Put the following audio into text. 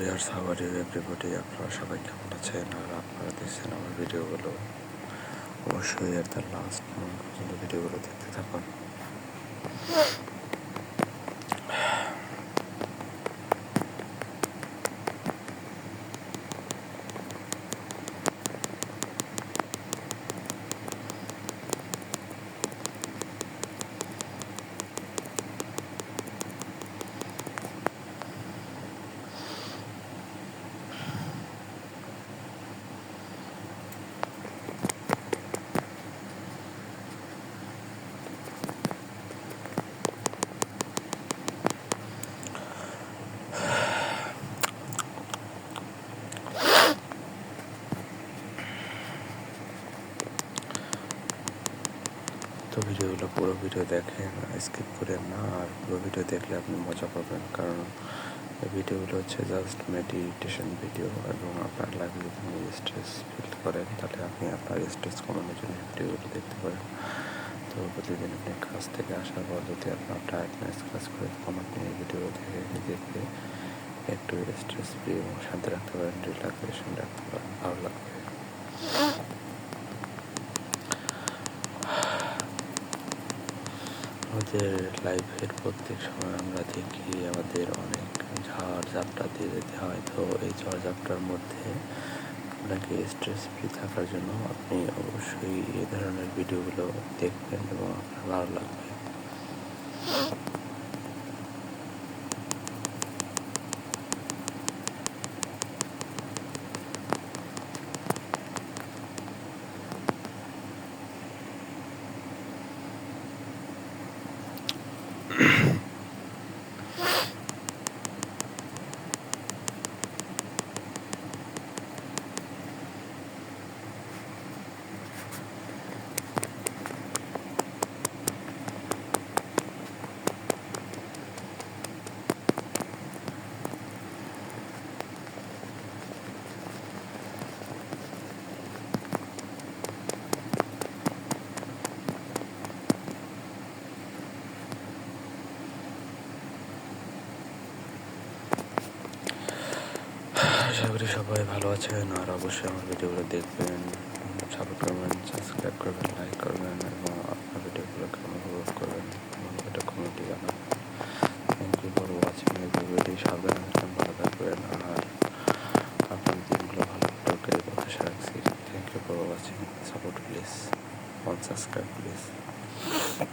Viewers, how are you everybody? আপনারা সবাই কেমন আছেন? আর আপনারা দেখছেন আমার ভিডিওগুলো, অবশ্যই এর তার লাস্ট মোমেন্ট পর্যন্ত ভিডিওগুলো দেখতে থাকুন। তো ভিডিওগুলো পুরো ভিডিও দেখেন, স্কিপ করেন না। আর পুরো ভিডিও দেখলে আপনি মজা পাবেন, কারণ এই ভিডিওগুলো হচ্ছে জাস্ট মেডিটেশন ভিডিও। এবং আপনার লাইফে যদি আপনি স্ট্রেস ফিল করেন, তাহলে আপনি আপনার স্ট্রেস কমানোর জন্য ভিডিওগুলো দেখতে পারেন। তো প্রতিদিন আপনি কাজ থেকে আসার পর যদি আপনার টায়ার্ডনেস কাজ করে, তখন আপনি এই ভিডিও দেখে একটু স্ট্রেস ফ্রি এবং শান্তি রাখতে পারেন, রিল্যাক্সেশন রাখতে পারেন, ভালো লাগবে। আমাদের লাইফের প্রত্যেক সময় আমরা দেখি আমাদের অনেক ঝড় ঝাপটা দিয়ে যেতে হয়। তো এই ঝড় ঝাপটার মধ্যে আপনাকে স্ট্রেস ফ্রি থাকার জন্য আপনি অবশ্যই এই ধরনের ভিডিওগুলো দেখবেন এবং আপনার ভালো লাগবে। আশা করি সবাই ভালো আছেন, আর অবশ্যই আমার ভিডিওগুলো দেখবেন, সাপোর্ট করবেন, সাবস্ক্রাইব করবেন, লাইক করবেন এবং আপনার ভিডিওগুলো কেমন উপভোগ করবেন এটা কমেন্টে জানাবেন। Thank you for watching everybody. সাবধানে থাকবেন, ভালো থাকবেন, আর আপনার দিনগুলো ভালো কাটুক এই প্রত্যাশা রাখছি। Thank you for watching. Support please, subscribe please.